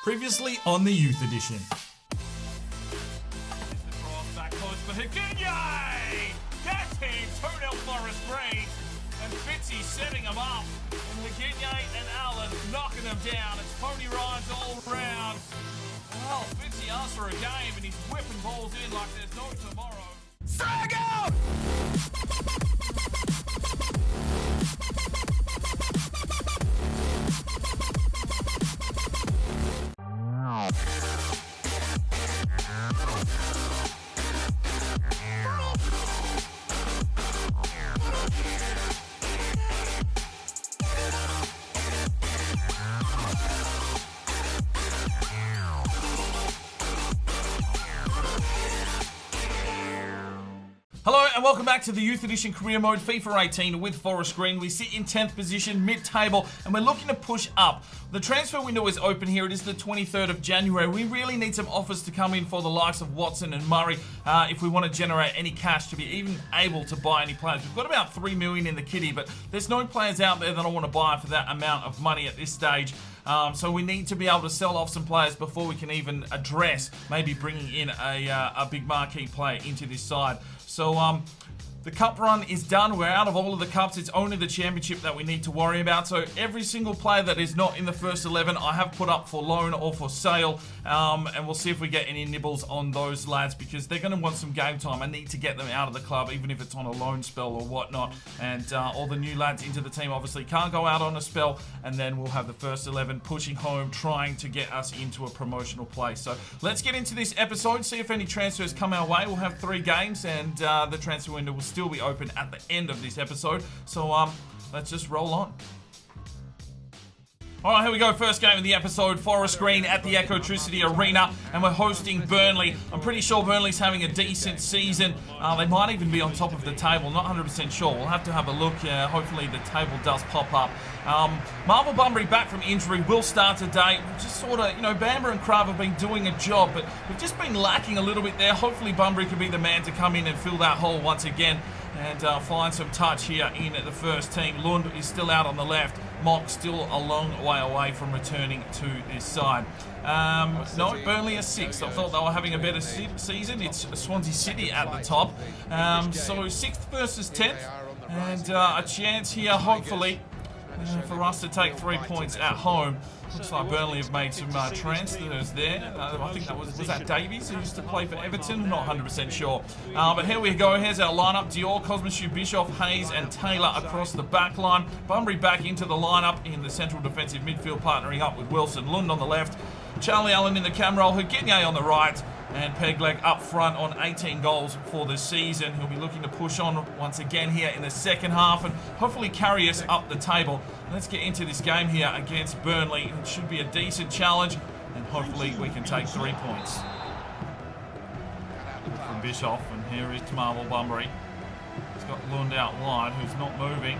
Previously on the Youth Edition. The cross back close for Higuiñe! Gets him, 2-0 Forest Green. And Fitzy setting him up. And Higuiñe and Allen knocking them down. It's pony rides all round. Well, Fitzy asks for a game and he's whipping balls in like there's no tomorrow. Strike out! Hello and welcome back to the Youth Edition Career Mode FIFA 18 with Forest Green. We sit in 10th position, mid-table, and we're looking to push up. The transfer window is open here. It is the 23rd of January. We really need some offers to come in for the likes of Watson and Murray if we want to generate any cash to be even able to buy any players. We've got about 3 million in the kitty, but there's no players out there that I want to buy for that amount of money at this stage. So we need to be able to sell off some players before we can even address maybe bringing in a big marquee player into this side. So the cup run is done. We're out of all of the cups. It's only the championship that we need to worry about. So every single player that is not in the first 11, I have put up for loan or for sale. And we'll see if we get any nibbles on those lads because they're going to want some game time. I need to get them out of the club, even if it's on a loan spell or whatnot. And all the new lads into the team obviously can't go out on a spell. And then we'll have the first 11 pushing home, trying to get us into a promotional place. So let's get into this episode, see if any transfers come our way. We'll have 3 games and the transfer window will still be open at the end of this episode. So let's just roll on. Alright, here we go. First game of the episode. Forest Green at the Ecotricity Arena. And we're hosting Burnley. I'm pretty sure Burnley's having a decent season. They might even be on top of the table. Not 100% sure. We'll have to have a look. Hopefully the table does pop up. Marvel Bunbury back from injury will start today. We've just sort of, Bamber and Krav have been doing a job, but we've just been lacking a little bit there. Hopefully Bunbury can be the man to come in and fill that hole once again and find some touch here in the first team. Lund is still out on the left. Mock still a long way away from returning to this side. No, Burnley are 6th. I thought they were having a better season. It's Swansea City at the top. So 6th versus 10th. And a chance here, hopefully, for us to take 3 points at home. Looks like Burnley have made some transfers there. I think that was that Davies who used to play for Everton? Not 100% sure. But here we go. Here's our lineup. Dior, Cosmic, Bischoff, Hayes and Taylor across the back line. Bunbury back into the lineup in the central defensive midfield, partnering up with Wilson. Lund on the left. Charlie Allen in the cam role. Higuiñe on the right. And Pegleg up front on 18 goals for the season. He'll be looking to push on once again here in the second half and hopefully carry us up the table. Let's get into this game here against Burnley. It should be a decent challenge and hopefully we can take 3 points. From Bischoff, and here is Marvel Bunbury. He's got Lund out wide, who's not moving.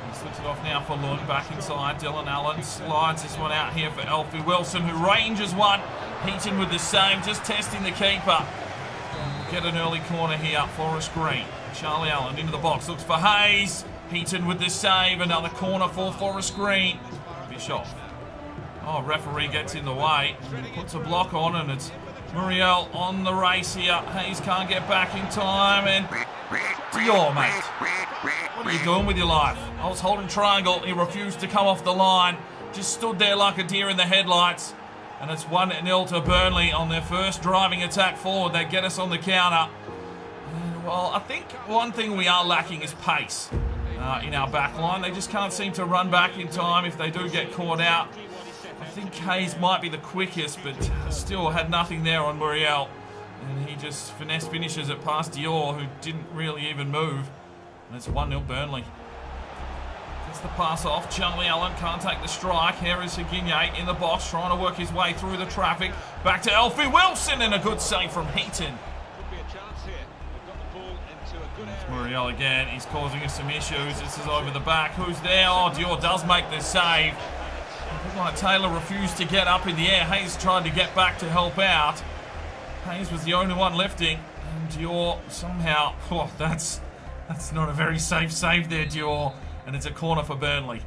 He slips it off now for Lund, back inside. Dylan Allen slides this one out here for Alfie Wilson, who ranges one. Heaton with the save, just testing the keeper. We'll get an early corner here, Forest Green. Charlie Allen into the box, looks for Hayes. Heaton with the save, another corner for Forest Green. Bischoff. Oh, referee gets in the way. Puts a block on and it's Muriel on the race here. Hayes can't get back in time and Dior, mate. What are you doing with your life? I was holding triangle, he refused to come off the line. Just stood there like a deer in the headlights. And it's 1-0 to Burnley on their first driving attack forward. They get us on the counter. Well, I think one thing we are lacking is pace in our back line. They just can't seem to run back in time if they do get caught out. I think Hayes might be the quickest, but still had nothing there on Muriel. And he just finesse finishes it past Dior, who didn't really even move. And it's 1-0 Burnley. Gets the pass off. Charlie Allen can't take the strike. Here is Higuiñe in the box, trying to work his way through the traffic. Back to Alfie Wilson, and a good save from Heaton. It's Muriel again. He's causing us some issues. This is over the back. Who's there? Oh, Dior does make the save. Looks like Taylor refused to get up in the air. Hayes tried to get back to help out. Hayes was the only one lifting. And Dior somehow... Oh, that's not a very safe save there, Dior. And it's a corner for Burnley.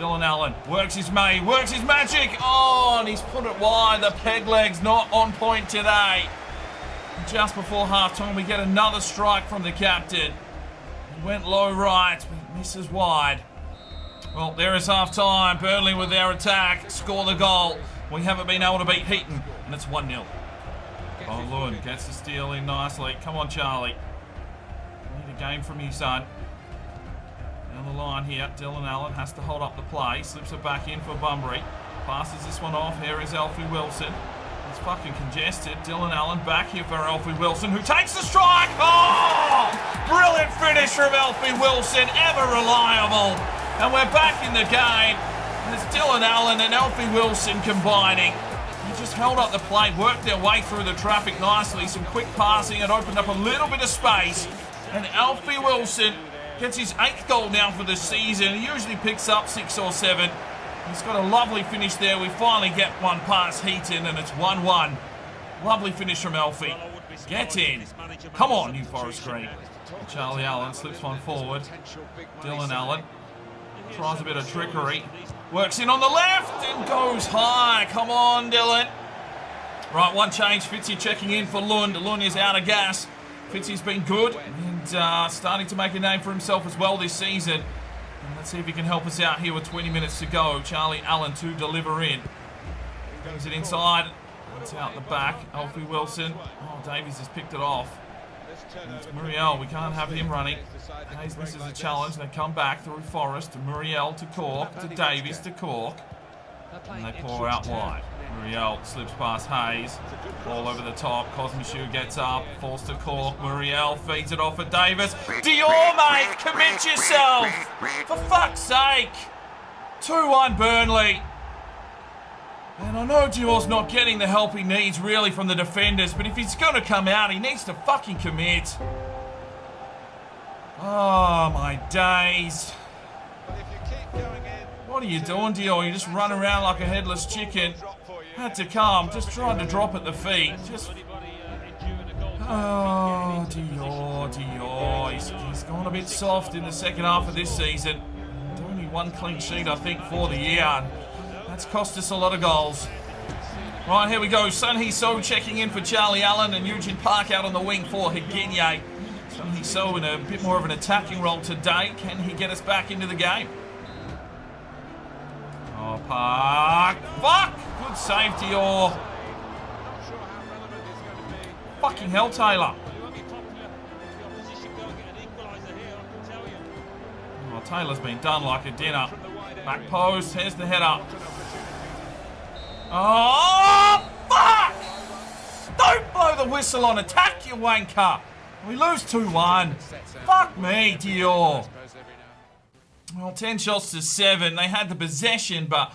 Dylan Allen works his magic. Oh, and he's put it wide. The peg leg's not on point today. Just before half-time, we get another strike from the captain. He went low right, but misses wide. Well, there is half-time. Burnley with their attack score the goal. We haven't been able to beat Heaton, and it's 1-0. Oh, Lewin gets the steal in nicely. Come on, Charlie. Need a game from you, son. Down the line here, Dylan Allen has to hold up the play. Slips it back in for Bunbury. Passes this one off. Here is Alfie Wilson. It's fucking congested. Dylan Allen back here for Alfie Wilson, who takes the strike. Oh! Brilliant finish from Alfie Wilson. Ever reliable. And we're back in the game. And it's Dylan Allen and Alfie Wilson combining. They just held up the play, worked their way through the traffic nicely. Some quick passing and opened up a little bit of space. And Alfie Wilson gets his 8th goal now for the season. He usually picks up 6 or 7. He's got a lovely finish there. We finally get one past Heaton, and it's 1-1. Lovely finish from Alfie. Get in. Come on, you Forest Green. Charlie Allen slips one forward. Dylan Allen tries a bit of trickery. Works in on the left and goes high. Come on, Dylan. Right, one change. Fitzy checking in for Lund. Lund is out of gas. Fitzy's been good and starting to make a name for himself as well this season. And let's see if he can help us out here with 20 minutes to go. Charlie Allen to deliver in. Brings it inside. It's out the back. Alfie Wilson. Oh, Davies has picked it off. And it's Muriel. We can't have him running. Hayes misses a challenge. They come back through Forest to Muriel to Cork to Davies to Cork. And they pour out wide. Muriel slips past Hayes. Ball over the top. Cosmichu gets up. Falls to Cork. Muriel feeds it off at Davis. Dior, mate! Commit yourself! For fuck's sake! 2-1 Burnley. And I know Dior's not getting the help he needs really from the defenders, but if he's going to come out, he needs to fucking commit. Oh, my days. What are you doing, Dior? You just run around like a headless chicken. Had to come. Just trying to drop at the feet. Just... Oh, Dior. He's gone a bit soft in the second half of this season. Only one clean sheet, I think, for the year. That's cost us a lot of goals. Right, here we go. Sun Hee So checking in for Charlie Allen and Eugene Park out on the wing for Higinye. Sun Hee So in a bit more of an attacking role today. Can he get us back into the game? Oh, Park. Fuck! Good save, Dior. Fucking hell, Taylor. Oh, Taylor's been done like a dinner. Back post. Here's the header. Oh, fuck! Don't blow the whistle on attack, you wanker. We lose 2-1. Fuck me, Dior. Well, 10 shots to 7. They had the possession, but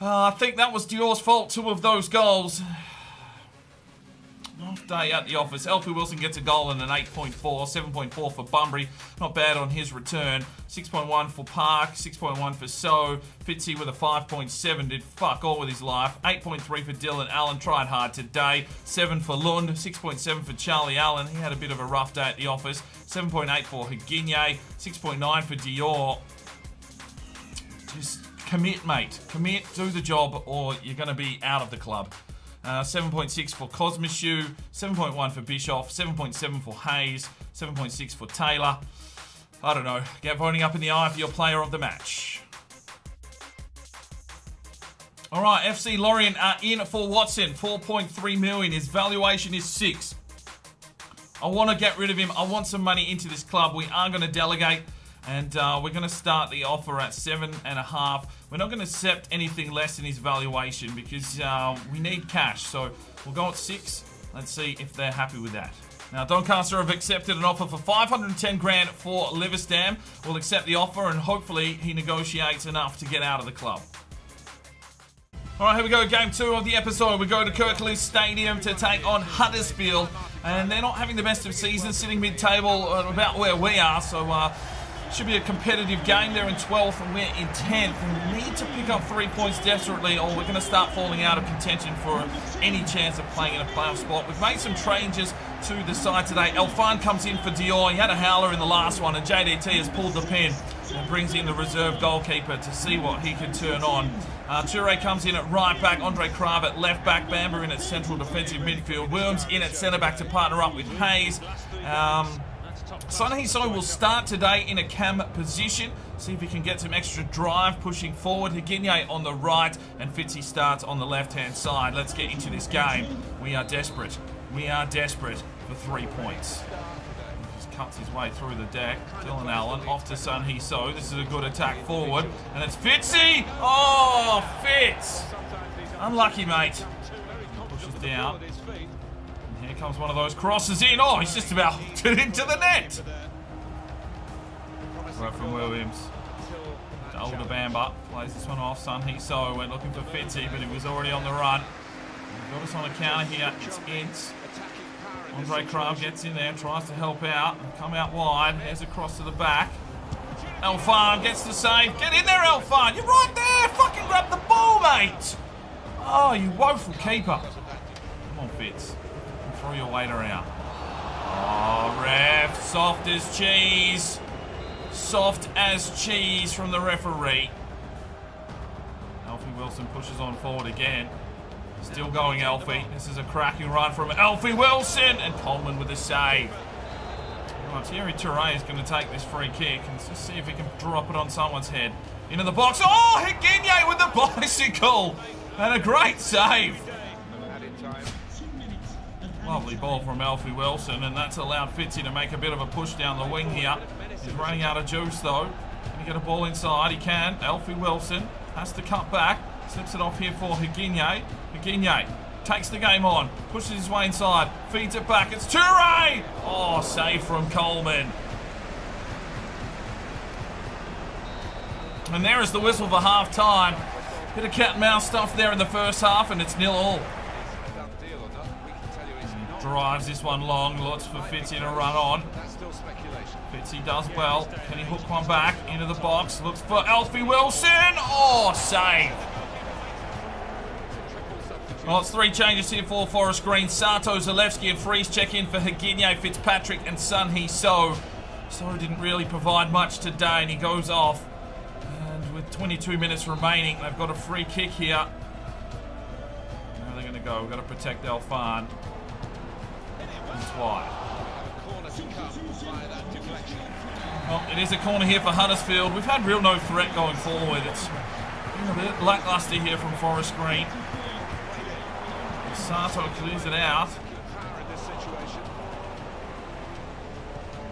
I think that was Dior's fault, 2 of those goals. Off day at the office. Alfie Wilson gets a goal and an 8.4, 7.4 for Bunbury. Not bad on his return. 6.1 for Park, 6.1 for So. Fitzy with a 5.7 did fuck all with his life. 8.3 for Dylan Allen, tried hard today. 7 for Lund, 6.7 for Charlie Allen. He had a bit of a rough day at the office. 7.8 for Higinye, 6.9 for Dior. Just commit, mate. Commit, do the job, or you're going to be out of the club. 7.6 for Cosmichu, 7.1 for Bischoff, 7.7 for Hayes, 7.6 for Taylor. I don't know. Get voting up in the eye for your player of the match. All right, FC Lorient are in for Watson, 4.3 million. His valuation is 6. I want to get rid of him. I want some money into this club. We are going to delegate. And we're going to start the offer at 7.5. We're not going to accept anything less than his valuation because we need cash. So we'll go at 6. Let's see if they're happy with that. Now, Doncaster have accepted an offer for 510 grand for Liverstam. We'll accept the offer and hopefully he negotiates enough to get out of the club. All right, here we go. Game 2 of the episode. We go to Kirklees Stadium to take on Huddersfield. And they're not having the best of seasons, sitting mid-table about where we are. So... Should be a competitive game. They're in 12th and we're in 10th. And we need to pick up 3 points desperately or we're going to start falling out of contention for any chance of playing in a playoff spot. We've made some changes to the side today. Elfan comes in for Dior. He had a howler in the last one and JDT has pulled the pin and brings in the reserve goalkeeper to see what he can turn on. Toure comes in at right back. Andre Krav at left back. Bamba in at central defensive midfield. Worms in at centre back to partner up with Hayes. Son Heung-so will start today in a cam position. See if he can get some extra drive pushing forward. Higuiñe on the right and Fitzy starts on the left-hand side. Let's get into this game. We are desperate. We are desperate for 3 points. He just cuts his way through the deck. Dylan Allen off to Son Heung-so. This is a good attack forward. And it's Fitzy! Oh, Fitz! Unlucky, mate. Pushes down. Here comes one of those crosses in. Oh, he's just about hooked it into the net. Right from Williams. To older Bamba. Plays this one off. Son Heung-so went looking for Fitzy, but he was already on the run. Got us on a counter here. It's Ince. Andre Krav gets in there, tries to help out. Come out wide. Here's across to the back. Elfan gets the save. Get in there, Elfan. You're right there. Fucking grab the ball, mate. Oh, you woeful keeper. Come on, Fitz. Throw your weight around. Oh, ref. Soft as cheese. Soft as cheese from the referee. Alfie Wilson pushes on forward again. Still going, Alfie. This is a cracking run from Alfie Wilson. And Coleman with a save. Right, Thierry Toure is going to take this free kick and just see if he can drop it on someone's head. Into the box. Oh, Higuiñe with the bicycle. And a great save. Lovely ball from Alfie Wilson, and that's allowed Fitzy to make a bit of a push down the wing here. He's running out of juice though. Can he get a ball inside? He can. Alfie Wilson has to cut back. Slips it off here for Higuiñe. Higuiñe takes the game on. Pushes his way inside. Feeds it back. It's Toure! Oh, save from Coleman. And there is the whistle for half-time. Bit of cat and mouse stuff there in the first half, and it's 0-0. Drives this one long, lots for Fitzy to run on. Fitzy does well. Can he hook one back into the box? Looks for Alfie Wilson. Oh, save. Well, it's 3 changes here for Forest Green. Sato, Zalewski and Freeze check in for Higuiñe, Fitzpatrick and Son Heung-so. So didn't really provide much today and he goes off. And with 22 minutes remaining, they've got a free kick here. Where are they going to go? We've got to protect Elfan. It's wide. Well, it is a corner here for Huddersfield. We've had real no threat going forward. It's been a bit lackluster here from Forest Green. Sato clears it out.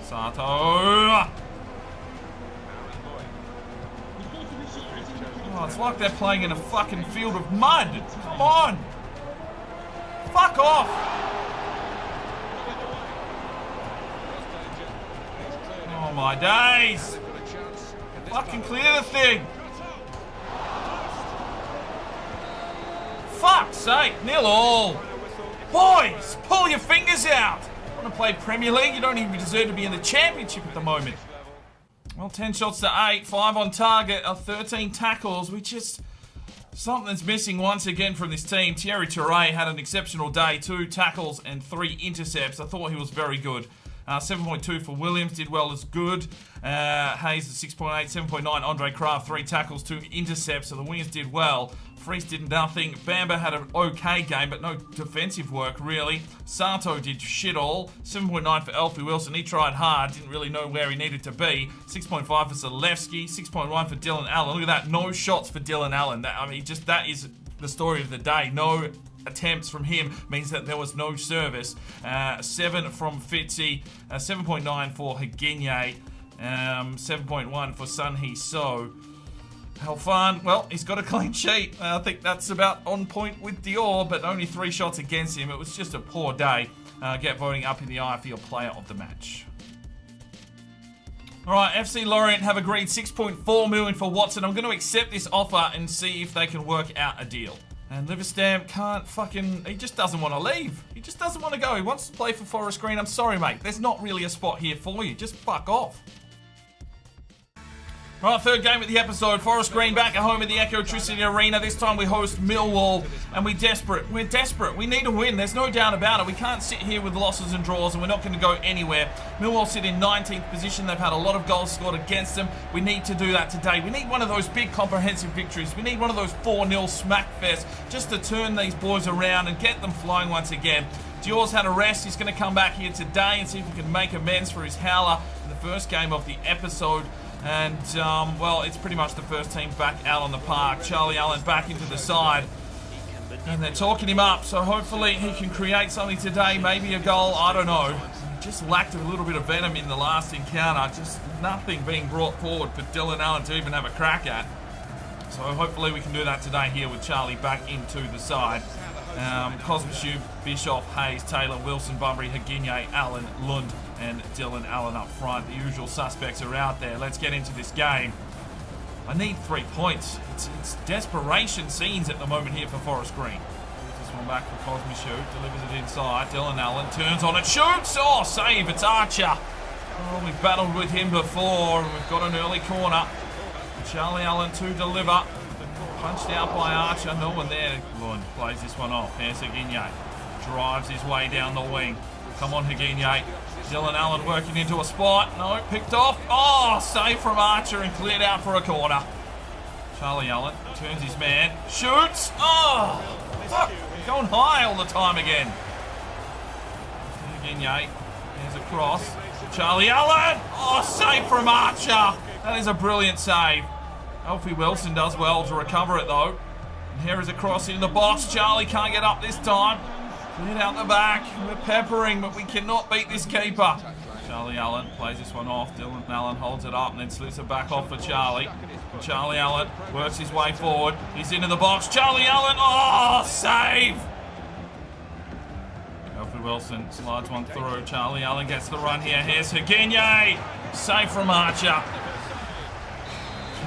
Sato. Oh, it's like they're playing in a fucking field of mud. Come on. Fuck off. Oh my days! Fucking clear the thing! Fuck's sake, 0-0! Boys, pull your fingers out! You want to play Premier League? You don't even deserve to be in the Championship at the moment. Well, 10 shots to 8, 5 on target, 13 tackles. Something's missing once again from this team. Thierry Toure had an exceptional day, 2 tackles and 3 intercepts. I thought he was very good. 7.2 for Williams, did well as good. Hayes at 6.8, 7.9. Andre Kraft, 3 tackles, 2 intercepts, so the wingers did well. Freese did nothing. Bamba had an okay game, but no defensive work, really. Sato did shit all. 7.9 for Alfie Wilson. He tried hard, didn't really know where he needed to be. 6.5 for Zalewski, 6.1 for Dylan Allen. Look at that, no shots for Dylan Allen. That is the story of the day. No attempts from him means that there was no service. 7 from Fitzy, 7.9 for Higuiñe, 7.1 for Son Heung-so. Elfan, well, he's got a clean sheet. I think that's about on point with Dior, but only 3 shots against him. It was just a poor day. Get voting up in the IFL Player of the Match. Alright, FC Lorient have agreed $6.4 million for Watson. I'm going to accept this offer and see if they can work out a deal. And Liverstam can't fucking... He just doesn't want to leave. He just doesn't want to go. He wants to play for Forest Green. I'm sorry, mate. There's not really a spot here for you. Just fuck off. Right, third game of the episode. Forest Green back at home at the Eco-Tricity Arena. This time we host Millwall, and we're desperate. We're desperate. We need a win. There's no doubt about it. We can't sit here with losses and draws, and we're not going to go anywhere. Millwall sit in 19th position. They've had a lot of goals scored against them. We need to do that today. We need one of those big comprehensive victories. We need one of those 4-0 smack fests just to turn these boys around and get them flying once again. Dior's had a rest. He's going to come back here today and see if he can make amends for his howler in the first game of the episode. And, well, it's pretty much the first team back out on the park. Charlie Allen back into the side. And they're talking him up, so hopefully he can create something today. Maybe a goal, I don't know. He just lacked a little bit of venom in the last encounter. Just nothing being brought forward for Dylan Allen to even have a crack at. So hopefully we can do that today here with Charlie back into the side. Cosmic, Bischoff, Hayes, Taylor, Wilson, Bunbury, Hagigne, Allen, Lund, and Dylan Allen up front. The usual suspects are out there. Let's get into this game. I need 3 points. It's desperation scenes at the moment here for Forest Green. This one back for Cosmic, delivers it inside. Dylan Allen turns on it, shoots! Oh, save, it's Archer. Oh, we've battled with him before, and we've got an early corner. Charlie Allen to deliver. Punched out by Archer, no one there. Lund plays this one off. Here's Hagigne. Drives his way down the wing. Come on, Hagigne. Dylan Allen working into a spot. No, picked off. Oh, save from Archer and cleared out for a corner. Charlie Allen turns his man. Shoots. Oh, fuck. Going high all the time again. Hagigne. There's a cross. Charlie Allen. Oh, save from Archer. That is a brilliant save. Alfie Wilson does well to recover it though. And here is a cross in the box. Charlie can't get up this time. Cleared out the back. We're peppering, but we cannot beat this keeper. Charlie Allen plays this one off. Dylan Allen holds it up and then slips it back off for Charlie. And Charlie Allen works his way forward. He's into the box. Charlie Allen. Oh, save! Alfie Wilson slides one through. Charlie Allen gets the run here. Here's Hagigne. Save from Archer.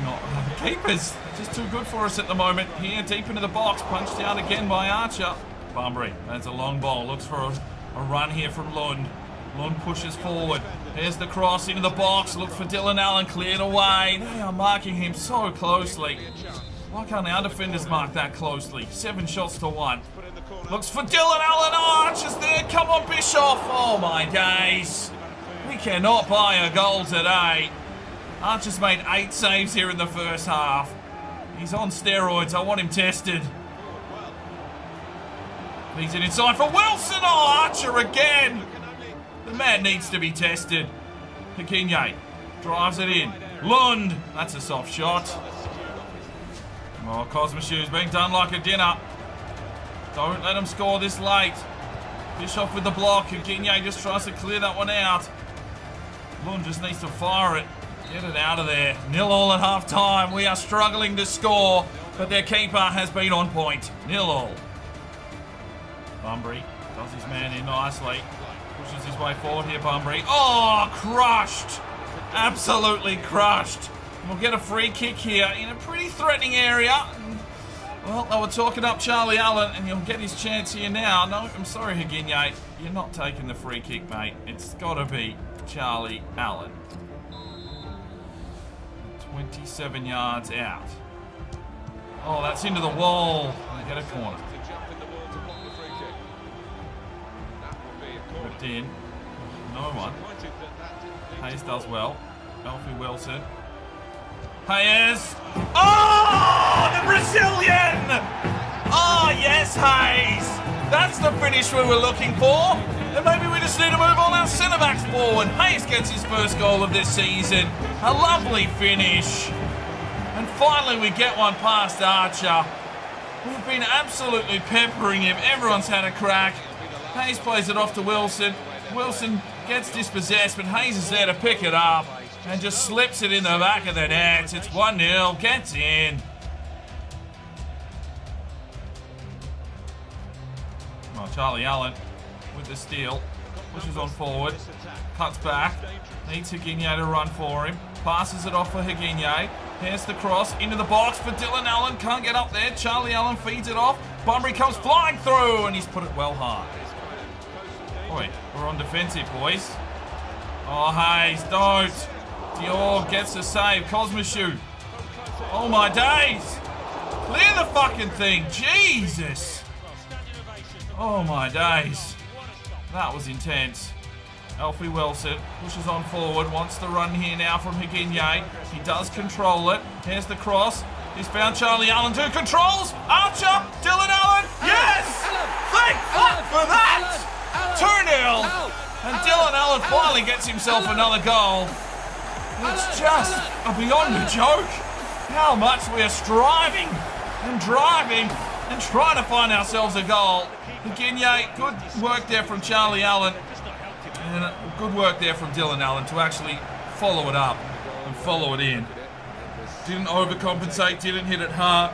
The keepers just too good for us at the moment. Here, deep into the box, punched down again by Archer. Bunbury, that's a long ball. Looks for a run here from Lund. Lund pushes forward. Here's the cross into the box. Looks for Dylan Allen, cleared away. They are marking him so closely. Why can't our defenders mark that closely? 7 shots to 1. Looks for Dylan Allen. Oh, Archer's there. Come on, Bischoff. Oh, my days. We cannot buy a goal today. Archer's made 8 saves here in the first half. He's on steroids. I want him tested. Leaves it inside for Wilson. Oh, Archer again. The man needs to be tested. Hagigne drives it in. Lund. That's a soft shot. Oh, Cosmic being done like a dinner. Don't let him score this late. Bischoff with the block. Hagigne just tries to clear that one out. Lund just needs to fire it. Get it out of there. 0-0 at half-time. We are struggling to score, but their keeper has been on point. 0-0. Bunbury does his man in nicely. Pushes his way forward here, Bunbury. Oh, crushed. Absolutely crushed. We'll get a free kick here in a pretty threatening area. Well, they were talking up Charlie Allen, and he'll get his chance here now. No, I'm sorry, Hagigne. You're not taking the free kick, mate. It's got to be Charlie Allen. 27 yards out. Oh, that's into the wall. They get a corner. Whipped in. No one. Hayes does well. Alfie Wilson. Hayes. Oh, the Brazilian! Oh, yes, Hayes. That's the finish we were looking for. And maybe we just need to move all our centre-backs forward. Hayes gets his first goal of this season. A lovely finish. And finally we get one past Archer. We've been absolutely peppering him. Everyone's had a crack. Hayes plays it off to Wilson. Wilson gets dispossessed, but Hayes is there to pick it up and just slips it in the back of the net. It's 1-0. Gets in. Oh, Charlie Allen with the steal. Pushes on forward. Cuts back. Needs Hagigne to run for him. Passes it off for Hagigne. Here's the cross into the box for Dylan Allen. Can't get up there. Charlie Allen feeds it off. Bunbury comes flying through and he's put it well high. Boy, we're on defensive, boys. Oh, Hayes, don't. Dior gets the save. Cosmashoot. Oh my days. Clear the fucking thing. Jesus. Oh my days. That was intense. Alfie Wilson pushes on forward. Wants the run here now from Higinye. He does control it. Here's the cross. He's found Charlie Allen, who controls. Archer. Dylan Allen. Yes! Thank fuck for that! 2-0. And Dylan Allen finally gets himself another goal. It's just beyond a joke how much we are striving and driving and trying to find ourselves a goal. Higinye, good work there from Charlie Allen. And good work there from Dylan Allen to actually follow it up and follow it in. Didn't overcompensate, didn't hit it hard,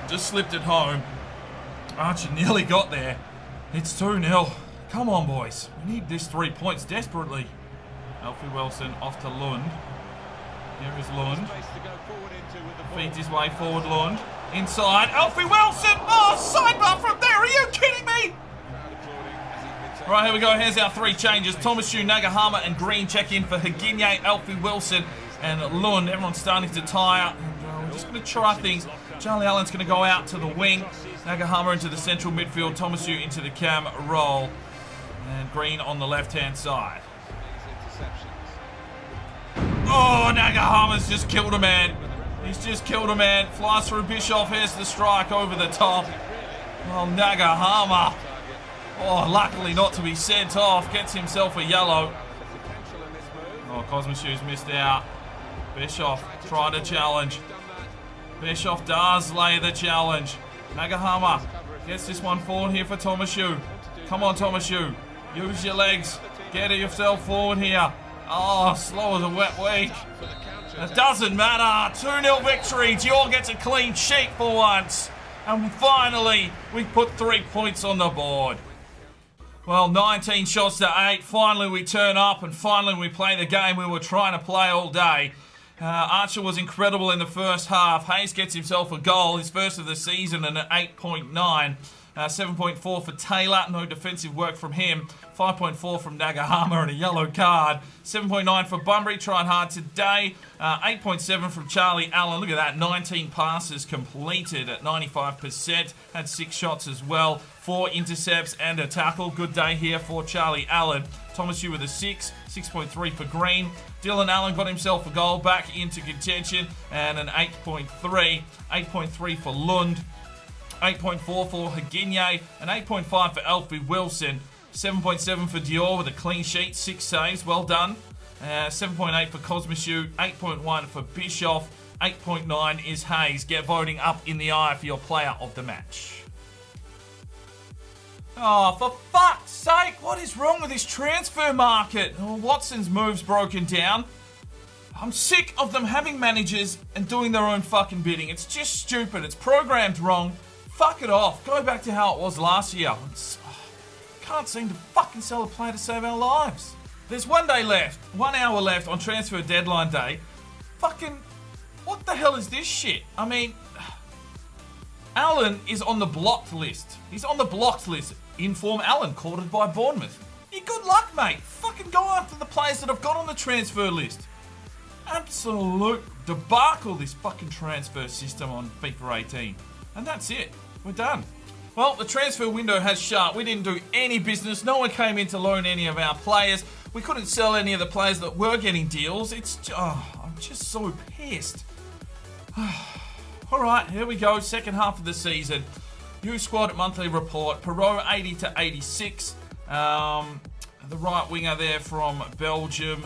just slipped it home. Archer nearly got there. It's 2-0. Come on, boys. We need this 3 points desperately. Alfie Wilson off to Lund. Here is Lund. Feeds his way forward, Lund. Inside, Alfie Wilson! Oh, sidebar from there! Are you kidding me? Right, here we go. Here's our 3 changes. Tomashu, Nagahama and Green check in for Higinye, Alfie Wilson and Lund. Everyone's starting to tire. And, we're just going to try things. Charlie Allen's going to go out to the wing. Nagahama into the central midfield. Tomashu into the cam role. And Green on the left-hand side. Oh, Nagahama's just killed a man. He's just killed a man. Flies through Bischoff. Here's the strike over the top. Oh, Nagahama. Oh, luckily not to be sent off. Gets himself a yellow. Oh, Cosmashu's missed out. Bischoff tried to challenge. Bischoff does lay the challenge. Nagahama gets this one forward here for Tomashu. Come on, Tomashu. Use your legs. Get yourself forward here. Oh, slow as a wet week. It doesn't matter. 2-0 victory. Dior gets a clean sheet for once. And finally, we put 3 points on the board. Well, 19 shots to 8. Finally, we turn up and finally we play the game we were trying to play all day. Archer was incredible in the first half. Hayes gets himself a goal, his first of the season, and an 8.9. 7.4 for Taylor, no defensive work from him. 5.4 from Nagahama and a yellow card. 7.9 for Bunbury, tried hard today. 8.7 from Charlie Allen. Look at that, 19 passes completed at 95%. Had 6 shots as well. 4 intercepts and a tackle. Good day here for Charlie Allen. Tomashu with a 6. 6.3 for Green. Dylan Allen got himself a goal, back into contention, and an 8.3. 8.3 for Lund. 8.4 for Higinye, and 8.5 for Alfie Wilson. 7.7 for Dior with a clean sheet, 6 saves, well done. 7.8 for Cosmashoot, 8.1 for Bischoff, 8.9 is Hayes. Get voting up in the eye for your player of the match. Oh, for fuck's sake, what is wrong with this transfer market? Oh, Watson's move's broken down. I'm sick of them having managers and doing their own fucking bidding. It's just stupid. It's programmed wrong. Fuck it off. Go back to how it was last year. Can't seem to fucking sell a player to save our lives. There's 1 day left, 1 hour left on transfer deadline day. Fucking, what the hell is this shit? I mean, Allen is on the blocked list. He's on the blocked list. Inform Allen, courted by Bournemouth. Yeah, good luck, mate. Fucking go after the players that have got on the transfer list. Absolute debacle, this fucking transfer system on FIFA 18. And that's it. We're done. Well, the transfer window has shut. We didn't do any business. No one came in to loan any of our players. We couldn't sell any of the players that were getting deals. I'm just so pissed. All right, here we go. Second half of the season. New squad monthly report. Perot 80 to 86. The right winger there from Belgium.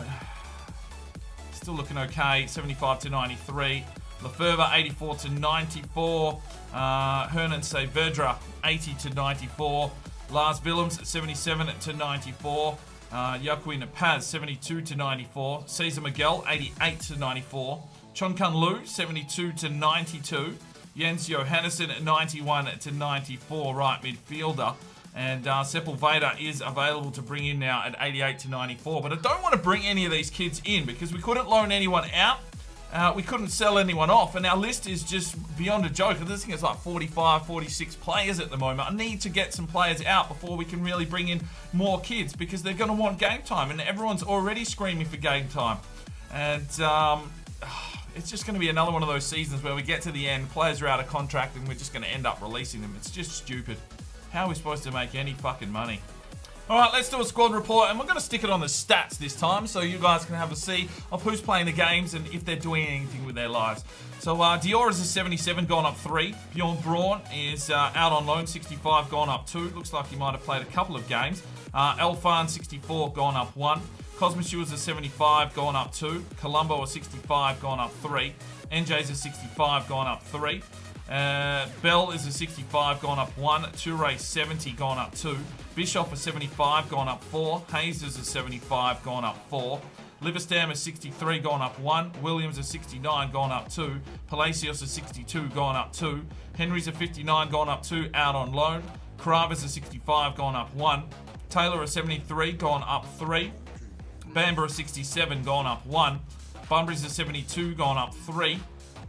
Still looking okay. 75 to 93. Lefebvre 84 to 94. Hernan Saavedra 80 to 94. Lars Willems 77 to 94. Joaquin Paz 72 to 94. Cesar Miguel 88 to 94. Chon Kun Lu 72 to 92. Jens Johannesson 91 to 94. Right midfielder. And Sepulveda is available to bring in now at 88 to 94. But I don't want to bring any of these kids in because we couldn't loan anyone out. We couldn't sell anyone off, and our list is just beyond a joke. This thing is like 45, 46 players at the moment. I need to get some players out before we can really bring in more kids because they're going to want game time, and everyone's already screaming for game time. And it's just going to be another one of those seasons where we get to the end, players are out of contract, and we're just going to end up releasing them. It's just stupid. How are we supposed to make any fucking money? All right, let's do a squad report, and we're going to stick it on the stats this time so you guys can have a see of who's playing the games and if they're doing anything with their lives. So Dior is a 77, gone up 3. Bjorn Braun is out on loan, 65, gone up 2. Looks like he might have played a couple of games. Elfan, 64, gone up 1. Cosmoshu is a 75, gone up 2. Colombo, a 65, gone up 3. NJ's a 65, gone up 3. Bell is a 65, gone up 1. Toure, 70, gone up 2. Bischoff, a 75, gone up 4. Hayes is a 75, gone up 4. Liverstam is 63, gone up 1. Williams is 69, gone up 2. Palacios is 62, gone up 2. Henry's a 59, gone up 2, out on loan. Kravas a 65, gone up 1. Taylor a 73, gone up 3. Bamber a 67, gone up 1. Bunbury's a 72, gone up 3.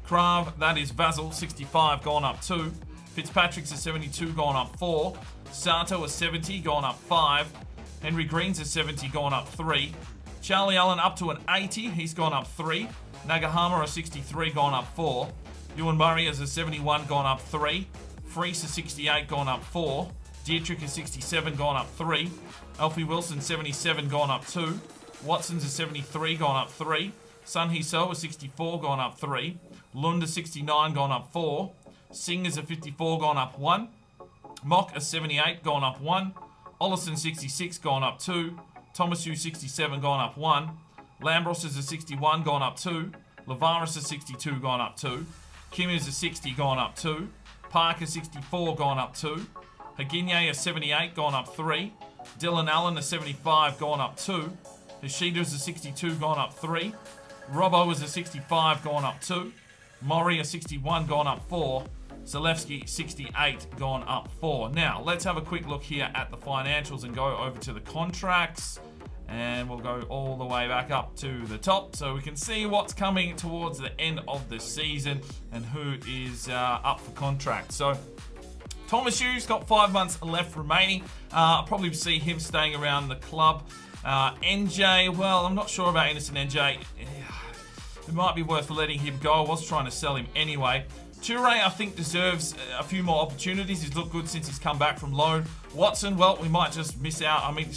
Krav, that is Vasil, 65, gone up 2. Fitzpatrick's a 72, gone up 4. Sato a 70, gone up 5. Henry Green's a 70, gone up 3. Charlie Allen up to an 80, he's gone up 3. Nagahama a 63, gone up 4. Ewan Murray is a 71, gone up 3. Freese a 68, gone up 4. Dietrich is 67, gone up 3. Alfie Wilson 77, gone up 2. Watson's a 73, gone up 3. Sun Hee-so a 64, gone up 3. Lund a 69, gone up 4. Singh is a 54, gone up 1. Mock a 78, gone up 1. Ollison 66, gone up 2. Thomasu 67, gone up 1. Lambros is a 61, gone up 2. Lavaris a 62, gone up 2. Kim is a 60, gone up 2. Parker 64, gone up 2. Haginye a 78, gone up 3. Dylan Allen a 75, gone up 2. Ishida is a 62, gone up 3. Robbo is a 65, gone up 2. Mori a 61, gone up 4. Zalewski 68, gone up 4. Now, let's have a quick look here at the financials and go over to the contracts. And we'll go all the way back up to the top so we can see what's coming towards the end of the season and who is up for contract. So, Thomas Hughes got 5 months left remaining. I'll probably see him staying around the club. NJ, well, I'm not sure about Innocent NJ. It might be worth letting him go. I was trying to sell him anyway. Toure, I think, deserves a few more opportunities. He's looked good since he's come back from loan. Watson, well, we might just miss out. I mean,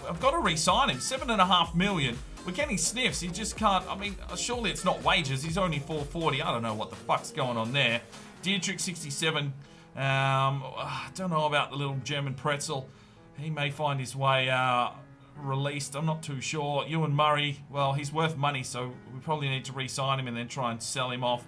I've got to re-sign him. $7.5 million. We're getting sniffs. He just can't. I mean, surely it's not wages. He's only $440. I don't know what the fuck's going on there. Dietrich, 67. I don't know about the little German pretzel. He may find his way released. I'm not too sure. Ewan Murray, well, he's worth money, so we probably need to re-sign him and then try and sell him off.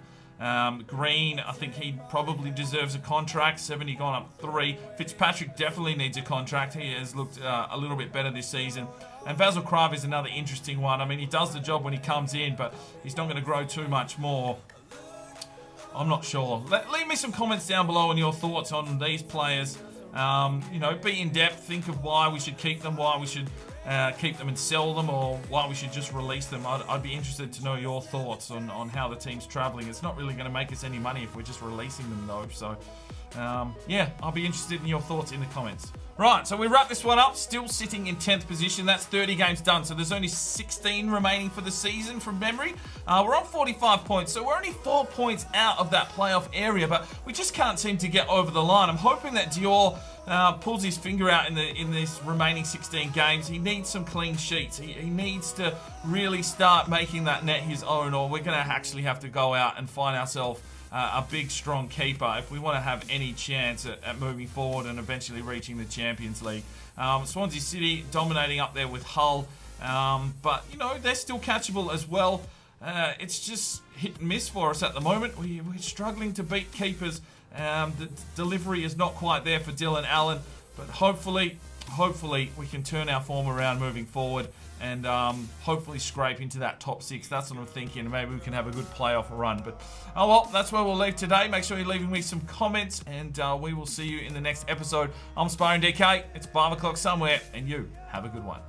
Green, I think he probably deserves a contract. 70, gone up 3. Fitzpatrick definitely needs a contract. He has looked a little bit better this season. And Vasil Krav is another interesting one. I mean, he does the job when he comes in, but he's not going to grow too much more. I'm not sure. Leave me some comments down below on your thoughts on these players. You know, be in depth. Think of why we should keep them, why we should keep them and sell them, or why we should just release them. I'd be interested to know your thoughts on how the team's travelling. It's not really going to make us any money if we're just releasing them, though. So, yeah, I'll be interested in your thoughts in the comments. Right, so we wrap this one up, still sitting in 10th position. That's 30 games done, so there's only 16 remaining for the season from memory. We're on 45 points, so we're only 4 points out of that playoff area, but we just can't seem to get over the line. I'm hoping that Dior pulls his finger out in this remaining 16 games. He needs some clean sheets. He needs to really start making that net his own, or we're going to actually have to go out and find ourselves a big, strong keeper if we want to have any chance at moving forward and eventually reaching the Champions League. Swansea City dominating up there with Hull, but, you know, they're still catchable as well. It's just hit and miss for us at the moment. We're struggling to beat keepers. The delivery is not quite there for Dylan Allen, but hopefully we can turn our form around moving forward and hopefully scrape into that top 6. That's what I'm thinking. Maybe we can have a good playoff run. But, oh well, that's where we'll leave today. Make sure you're leaving me some comments, and we will see you in the next episode. I'm Sparring DK. It's 5 o'clock somewhere, and you have a good one.